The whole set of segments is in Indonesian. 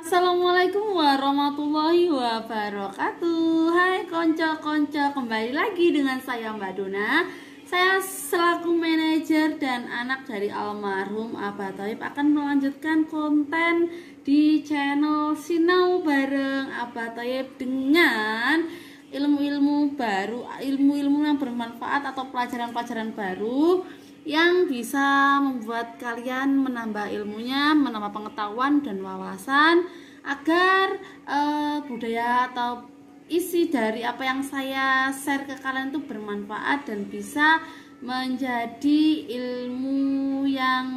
Assalamualaikum warahmatullahi wabarakatuh. Hai konco-konco, kembali lagi dengan saya Mbak Dona. Saya selaku manajer dan anak dari almarhum Abah Thaib akan melanjutkan konten di channel Sinau Bareng Abah Thaib dengan ilmu-ilmu baru, ilmu-ilmu yang bermanfaat atau pelajaran-pelajaran baru yang bisa membuat kalian menambah ilmunya, menambah pengetahuan dan wawasan agar budaya atau isi dari apa yang saya share ke kalian itu bermanfaat dan bisa menjadi ilmu yang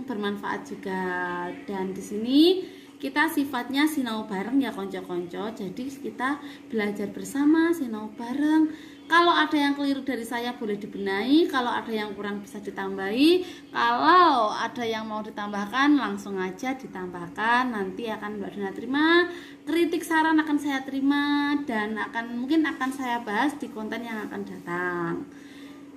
bermanfaat juga. Dan di sini kita sifatnya sinau bareng ya konco-konco. Jadi kita belajar bersama, sinau bareng. Kalau ada yang keliru dari saya boleh dibenahi, kalau ada yang kurang bisa ditambahi, kalau ada yang mau ditambahkan langsung aja ditambahkan. Nanti akan Mbak Dona terima, kritik saran akan saya terima dan mungkin akan saya bahas di konten yang akan datang.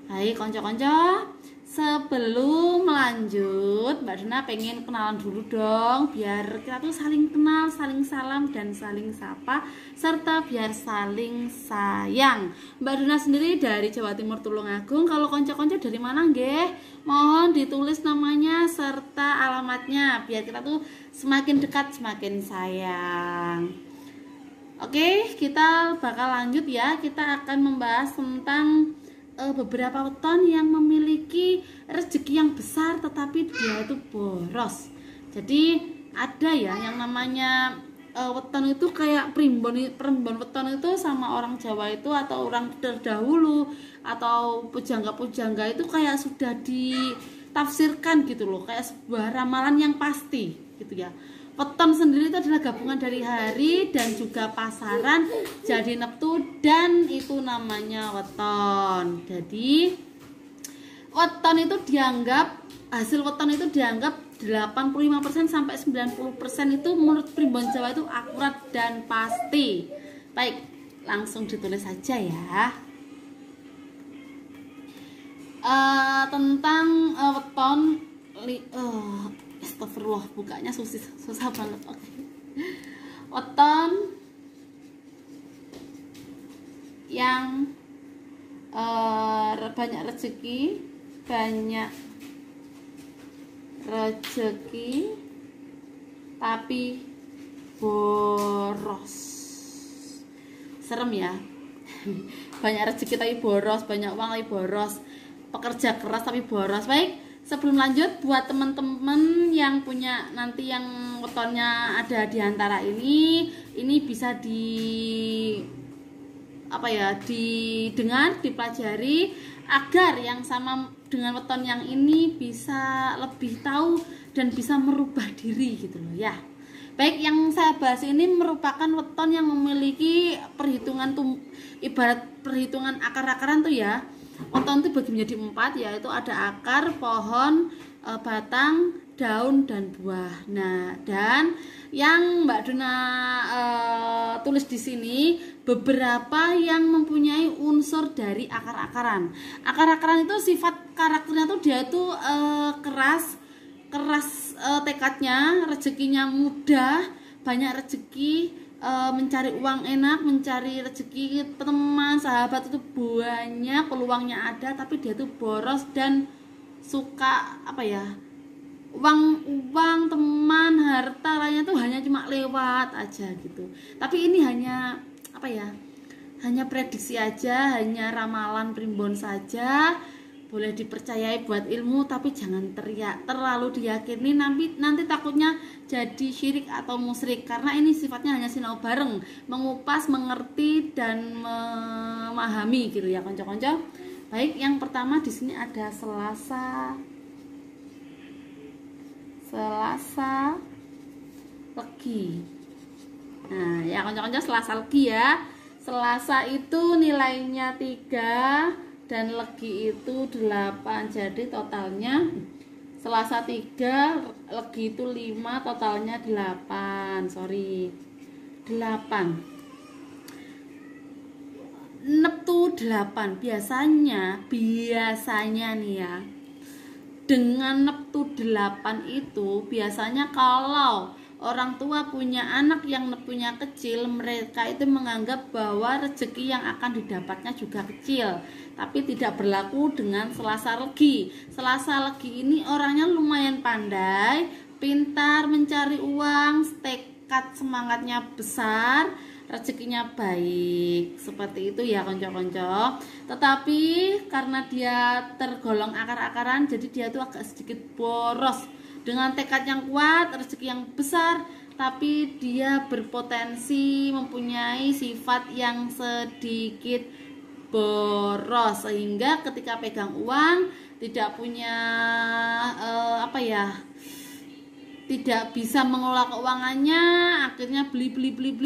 Baik konco-konco, sebelum melanjut Mbak Dona pengen kenalan dulu dong, biar kita tuh saling kenal, saling salam dan saling sapa, serta biar saling sayang. Mbak Dona sendiri dari Jawa Timur Tulungagung. Kalau konco-konco dari mana nggih? Mohon ditulis namanya serta alamatnya biar kita tuh semakin dekat semakin sayang. Oke, kita bakal lanjut ya. Kita akan membahas tentang beberapa weton yang memiliki rezeki yang besar tetapi dia itu boros. Jadi ada ya yang namanya weton itu kayak primbon weton itu sama orang Jawa itu atau orang terdahulu atau pujangga-pujangga itu kayak sudah ditafsirkan gitu loh, kayak sebuah ramalan yang pasti gitu ya. Weton sendiri itu adalah gabungan dari hari dan juga pasaran jadi neptu dan itu namanya weton. Jadi weton itu dianggap, hasil weton itu dianggap 85% sampai 90% itu menurut primbon Jawa itu akurat dan pasti. Baik, langsung ditulis saja ya. Tentang weton astagfirullah, bukanya susah banget. Oke. Weton yang banyak rezeki tapi boros. Serem ya. Banyak rezeki tapi boros, banyak uang tapi boros, pekerja keras tapi boros. Baik, sebelum lanjut, buat teman-teman yang punya nanti yang wetonnya ada di antara ini bisa didengar, dipelajari agar yang sama dengan weton yang ini bisa lebih tahu dan bisa merubah diri gitu loh ya. Baik, yang saya bahas ini merupakan weton yang memiliki perhitungan ibarat perhitungan akar-akaran tuh ya. Weton itu bagi menjadi 4, yaitu ada akar, pohon, batang, daun, dan buah. Nah, dan yang Mbak Dona tulis di sini beberapa yang mempunyai unsur dari akar-akaran. Akar-akaran itu sifat karakternya tuh dia tuh keras tekadnya, rezekinya mudah, banyak rezeki. Mencari uang enak, mencari rezeki teman, sahabat itu banyak, peluangnya ada, tapi dia tuh boros dan suka uang teman, harta lainnya tuh hanya cuma lewat aja gitu. Tapi ini hanya hanya prediksi aja, hanya ramalan primbon saja. Boleh dipercayai buat ilmu, tapi jangan terlalu diyakini, nanti takutnya jadi syirik atau musyrik, karena ini sifatnya hanya sinau bareng, mengupas, mengerti dan memahami gitu ya konco-konco. Baik, yang pertama di sini ada Selasa Legi. Nah ya konco-konco, Selasa Legi ya. Selasa itu nilainya 3 dan Legi itu 8, jadi totalnya Selasa 3, Legi itu 5, totalnya 8. 8. Neptu 8. Biasanya nih ya, dengan neptu 8 itu biasanya kalau orang tua punya anak yang nepunya kecil, mereka itu menganggap bahwa rezeki yang akan didapatnya juga kecil. Tapi tidak berlaku dengan Selasa Legi. Selasa Legi ini orangnya lumayan pandai, pintar mencari uang, tekad semangatnya besar, rezekinya baik. Seperti itu ya konco-konco. Tetapi karena dia tergolong akar-akaran, jadi dia tuh agak sedikit boros. Dengan tekad yang kuat, rezeki yang besar, tapi dia berpotensi mempunyai sifat yang sedikit boros, sehingga ketika pegang uang tidak punya tidak bisa mengelola keuangannya, akhirnya beli,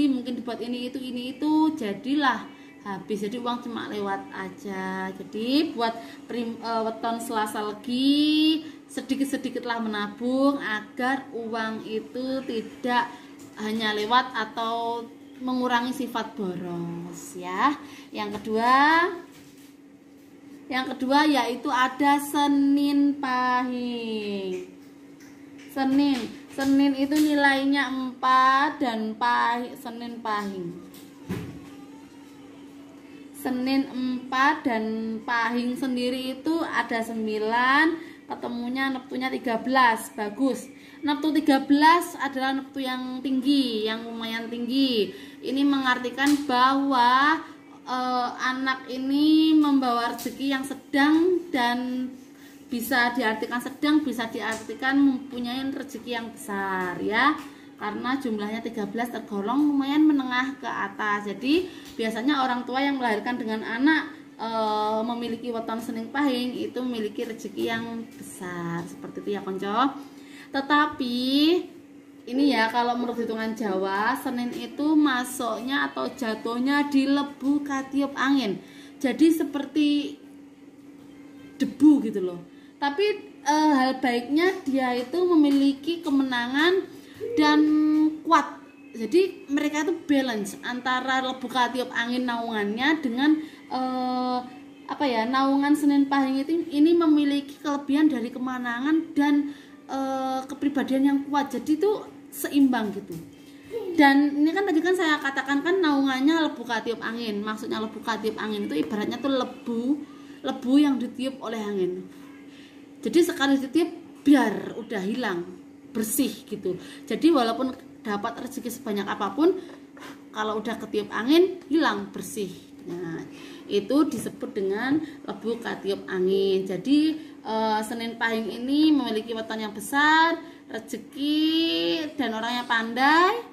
mungkin dibuat ini itu, jadilah habis. Jadi uang cuma lewat aja. Jadi buat weton Selasa Legi, sedikit-sedikitlah menabung agar uang itu tidak hanya lewat atau mengurangi sifat boros ya. Yang kedua yaitu ada Senin Pahing. Senin itu nilainya 4 dan Senin Pahing. Senin 4 dan Pahing sendiri itu ada 9, ketemunya neptunya 13, bagus. Neptu 13 adalah neptu yang tinggi, yang lumayan tinggi. Ini mengartikan bahwa anak ini membawa rezeki yang sedang, dan bisa diartikan sedang, bisa diartikan mempunyai rezeki yang besar ya. Karena jumlahnya 13 tergolong lumayan menengah ke atas. Jadi biasanya orang tua yang melahirkan dengan anak memiliki weton Senin Pahing itu memiliki rezeki yang besar. Seperti itu ya konco. Tetapi ini ya, kalau menurut hitungan Jawa, Senin itu masuknya atau jatuhnya di lebu katiup angin. Jadi seperti debu gitu loh. Tapi hal baiknya dia itu memiliki kemenangan dan kuat. Jadi mereka itu balance antara lebu katiup angin naungannya dengan naungan Senin Pahing itu ini memiliki kelebihan dari kemenangan dan kepribadian yang kuat. Jadi itu seimbang gitu. Dan ini kan tadi kan saya katakan kan naungannya lebu katiup angin. Maksudnya lebu katiup angin itu ibaratnya tuh lebu yang ditiup oleh angin. Jadi sekali ditiup biar udah hilang, bersih gitu. Jadi walaupun dapat rezeki sebanyak apapun, kalau udah ketiup angin hilang, bersih. Nah, itu disebut dengan lebu katiup angin. Jadi Senin Pahing ini memiliki weton yang besar, rezeki, dan orangnya pandai.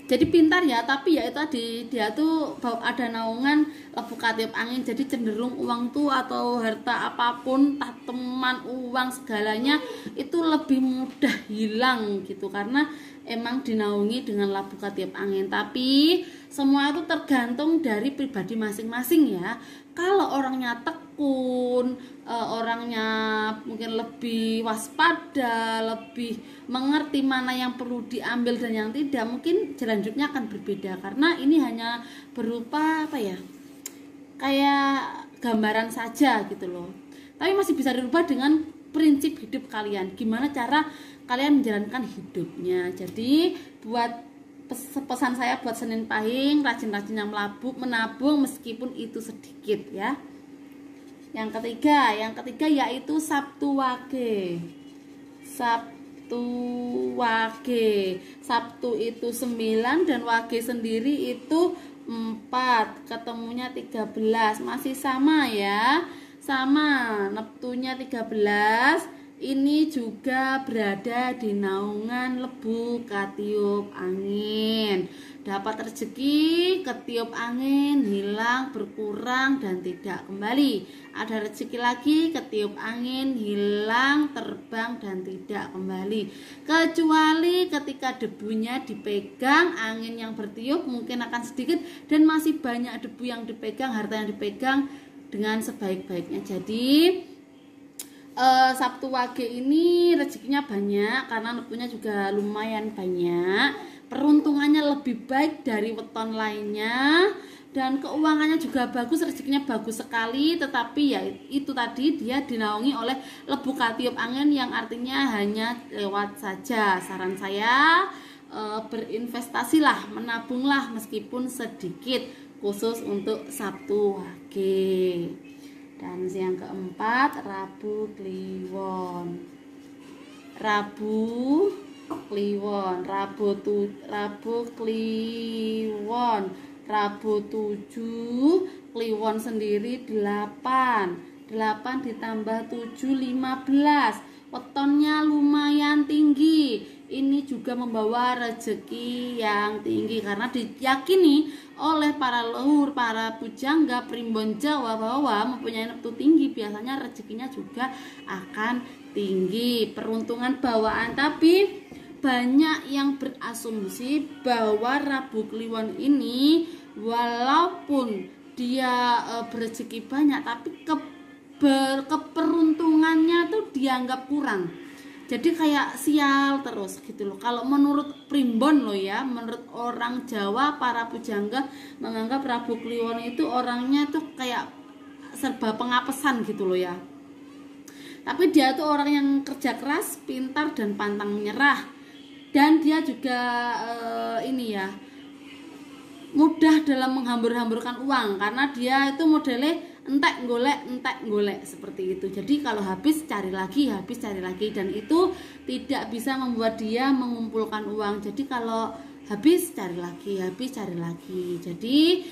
Jadi pintar ya, tapi ya itu tadi dia tuh ada naungan lebu katiup angin. Jadi cenderung uang tuh atau harta apapun, teman, uang segalanya itu lebih mudah hilang gitu, karena emang dinaungi dengan lebu katiup angin. Tapi semua itu tergantung dari pribadi masing-masing ya. Kalau orangnya tekun, orangnya mungkin lebih waspada, lebih mengerti mana yang perlu diambil dan yang tidak, mungkin jalan hidupnya akan berbeda. Karena ini hanya berupa kayak gambaran saja gitu loh. Tapi masih bisa dirubah dengan prinsip hidup kalian, gimana cara kalian menjalankan hidupnya. Jadi buat pesan saya buat Senin Pahing, rajin-rajinnya menabung meskipun itu sedikit ya. Yang ketiga yaitu Sabtu Wage. Sabtu itu 9 dan Wage sendiri itu 4, ketemunya 13. Masih sama ya. Sama, neptunya 13. Ini juga berada di naungan lebu katiup angin. Dapat rezeki, ketiup angin, hilang, berkurang, dan tidak kembali. Ada rezeki lagi, ketiup angin, hilang, terbang, dan tidak kembali. Kecuali ketika debunya dipegang, angin yang bertiup mungkin akan sedikit, dan masih banyak debu yang dipegang, harta yang dipegang dengan sebaik-baiknya. Jadi Sabtu Wage ini rezekinya banyak karena neptunya juga lumayan banyak. peruntungannya lebih baik dari weton lainnya, dan keuangannya juga bagus, rezekinya bagus sekali. Tetapi ya itu tadi, dia dinaungi oleh lebu katiup angin yang artinya hanya lewat saja. Saran saya berinvestasilah, menabunglah meskipun sedikit, khusus untuk Sabtu Wage. Dan yang keempat, Rabu Kliwon. Rabu Kliwon, Rabu Kliwon, Rabu 7, Kliwon sendiri 8 ditambah 7, 15. Wetonnya lumayan tinggi. Ini juga membawa rezeki yang tinggi karena diyakini oleh para leluhur, para pujangga primbon Jawa bahwa mempunyai neptu tinggi biasanya rezekinya juga akan tinggi. Peruntungan bawaan, tapi banyak yang berasumsi bahwa Rabu Kliwon ini walaupun dia berrezeki banyak, tapi keperuntungannya tuh dianggap kurang. Jadi kayak sial terus gitu loh. Kalau menurut primbon loh ya, menurut orang Jawa, para pujangga menganggap Rabu Kliwon itu orangnya tuh kayak serba pengapesan gitu loh ya. Tapi dia tuh orang yang kerja keras, pintar dan pantang menyerah. Dan dia juga ini ya, mudah dalam menghambur-hamburkan uang, karena dia itu modelnya entek golek seperti itu. Jadi kalau habis cari lagi, dan itu tidak bisa membuat dia mengumpulkan uang. Jadi kalau habis cari lagi. Jadi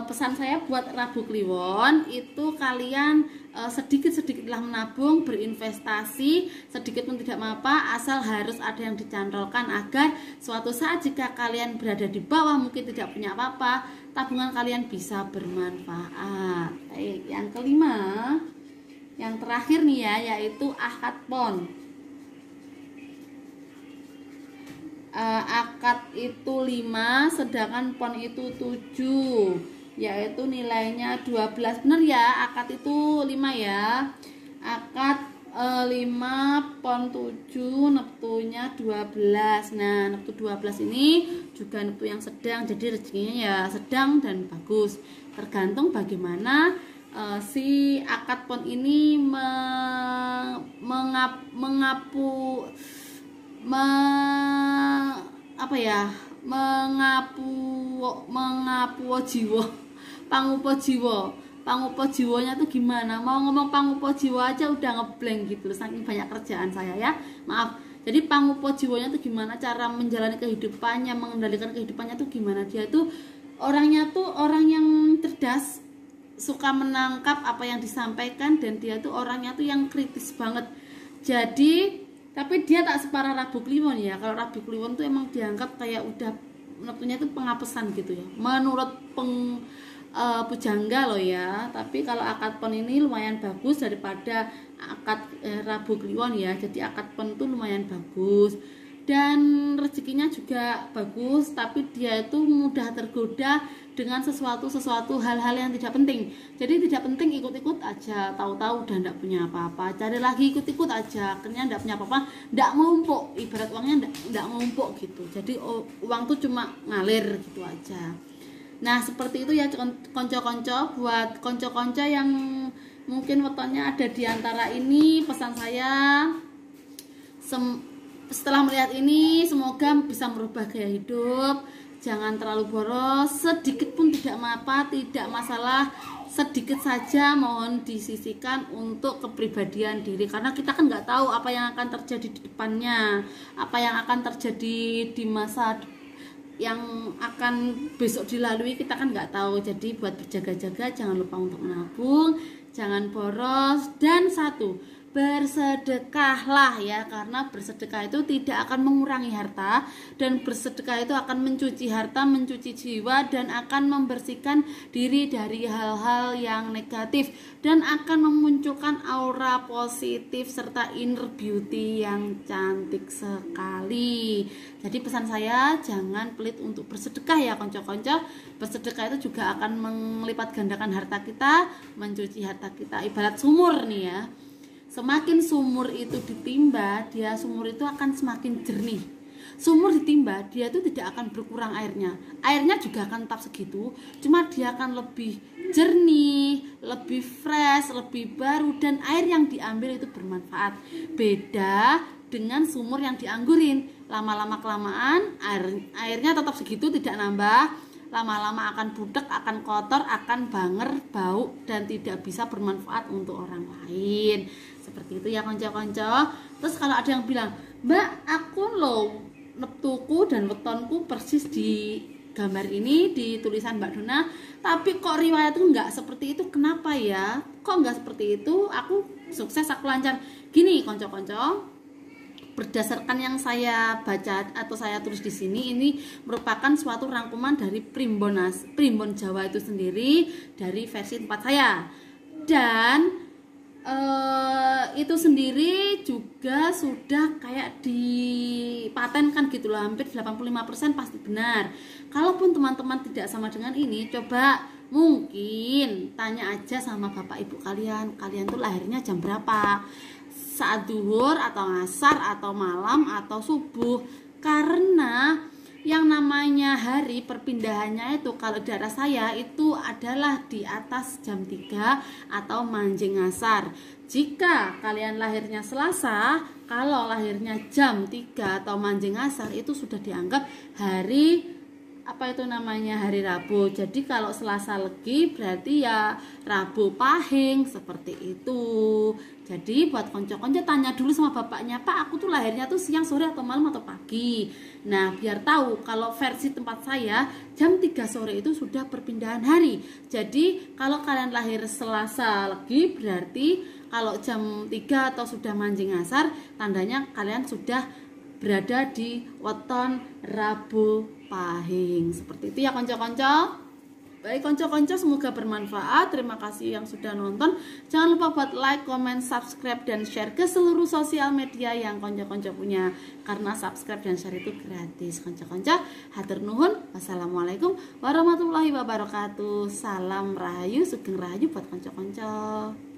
pesan saya buat Rabu Kliwon itu, kalian sedikit-sedikitlah menabung, berinvestasi, sedikit pun tidak apa-apa, asal harus ada yang dicantolkan agar suatu saat jika kalian berada di bawah, mungkin tidak punya apa-apa, tabungan kalian bisa bermanfaat. Baik, yang kelima, yang terakhir nih ya, yaitu akad pon. Akad itu 5, sedangkan pon itu 7, yaitu nilainya 12. Bener ya, akad itu 5 ya. Akad 5, pon 7, neptunya 12. Nah, neptu 12 ini juga neptu yang sedang, jadi rezekinya ya sedang dan bagus. Tergantung bagaimana si akad pon ini mengapu jiwa, pangupo jiwanya tuh gimana. Mau ngomong pangupo jiwa aja udah ngeblank gitu loh, saking banyak kerjaan saya ya, maaf. Jadi pangupo jiwanya tuh gimana, cara menjalani kehidupannya, mengendalikan kehidupannya tuh gimana. Dia tuh orangnya tuh orang yang cerdas, suka menangkap apa yang disampaikan, dan dia tuh orangnya tuh yang kritis banget. Jadi tapi dia tak separah Rabu Kliwon ya. Kalau Rabu Kliwon tuh emang dianggap kayak udah neptunya itu pengapesan gitu ya, menurut pujangga loh ya. Tapi kalau akad pon ini lumayan bagus daripada akad Rabu Kliwon ya. Jadi akad pon itu lumayan bagus dan rezekinya juga bagus, tapi dia itu mudah tergoda dengan sesuatu hal-hal yang tidak penting. Jadi tidak penting ikut-ikut aja, tahu-tahu udah ndak punya apa-apa, cari lagi ikut-ikut aja, akhirnya ndak punya apa-apa, ndak ngumpuk, ibarat uangnya ndak ngumpuk gitu. Jadi uang tuh cuma ngalir gitu aja. Nah seperti itu ya konco-konco. Buat konco-konco yang mungkin wetonnya ada di antara ini, pesan saya setelah melihat ini semoga bisa merubah gaya hidup. Jangan terlalu boros, sedikit pun tidak apa-apa, tidak masalah, sedikit saja mohon disisihkan untuk kepribadian diri, karena kita kan nggak tahu apa yang akan terjadi di depannya, apa yang akan terjadi di masa yang akan besok dilalui, kita kan nggak tahu. Jadi buat berjaga-jaga, jangan lupa untuk menabung, jangan boros, dan satu, bersedekahlah ya, karena bersedekah itu tidak akan mengurangi harta, dan bersedekah itu akan mencuci harta, mencuci jiwa, dan akan membersihkan diri dari hal-hal yang negatif, dan akan memunculkan aura positif serta inner beauty yang cantik sekali. Jadi pesan saya, jangan pelit untuk bersedekah ya konco-konco. Bersedekah itu juga akan melipat gandakan harta kita, mencuci harta kita. Ibarat sumur nih ya, semakin sumur itu ditimba, sumur itu akan semakin jernih. sumur ditimba, dia itu tidak akan berkurang airnya. Airnya juga akan tetap segitu, cuma dia akan lebih jernih, lebih fresh, lebih baru, dan air yang diambil itu bermanfaat. Beda dengan sumur yang dianggurin, lama-lama kelamaan airnya tetap segitu, tidak nambah, lama-lama akan budek, akan kotor, akan banger, bau, dan tidak bisa bermanfaat untuk orang lain. Seperti itu ya konco-konco. Terus kalau ada yang bilang, Mbak, aku loh neptuku dan wetonku persis di gambar ini, di tulisan Mbak Dona, tapi kok riwayat itu nggak seperti itu, kenapa ya? Kok nggak seperti itu? Aku sukses, aku lancar. Gini konco-konco, berdasarkan yang saya baca atau saya tulis di sini, ini merupakan suatu rangkuman dari Primbon Jawa itu sendiri, dari versi tempat saya. Dan itu sendiri juga sudah kayak dipatenkan gitu loh, hampir 85% pasti benar. Kalaupun teman-teman tidak sama dengan ini, coba mungkin tanya aja sama bapak ibu kalian tuh lahirnya jam berapa, saat duhur atau ngasar atau malam atau subuh. Karena yang namanya hari perpindahannya itu kalau daerah saya itu adalah di atas jam 3 atau manjing ngasar. Jika kalian lahirnya Selasa, kalau lahirnya jam 3 atau manjing ngasar itu sudah dianggap hari hari Rabu. Jadi kalau Selasa Legi berarti ya Rabu Pahing, seperti itu. Jadi buat konco-konco tanya dulu sama bapaknya, Pak, aku tuh lahirnya tuh siang, sore, atau malam, atau pagi. Nah, biar tahu. Kalau versi tempat saya jam 3 sore itu sudah perpindahan hari. Jadi kalau kalian lahir Selasa Legi berarti kalau jam 3 atau sudah manjing ngasar, tandanya kalian sudah berada di weton Rabu Pahing. Seperti itu ya konco-konco. Baik konco-konco, semoga bermanfaat. Terima kasih yang sudah nonton. Jangan lupa buat like, comment, subscribe, dan share ke seluruh sosial media yang konco-konco punya. Karena subscribe dan share itu gratis konco-konco. Hatur nuhun. Wassalamualaikum warahmatullahi wabarakatuh. Salam rahayu, sugeng rahayu buat konco-konco.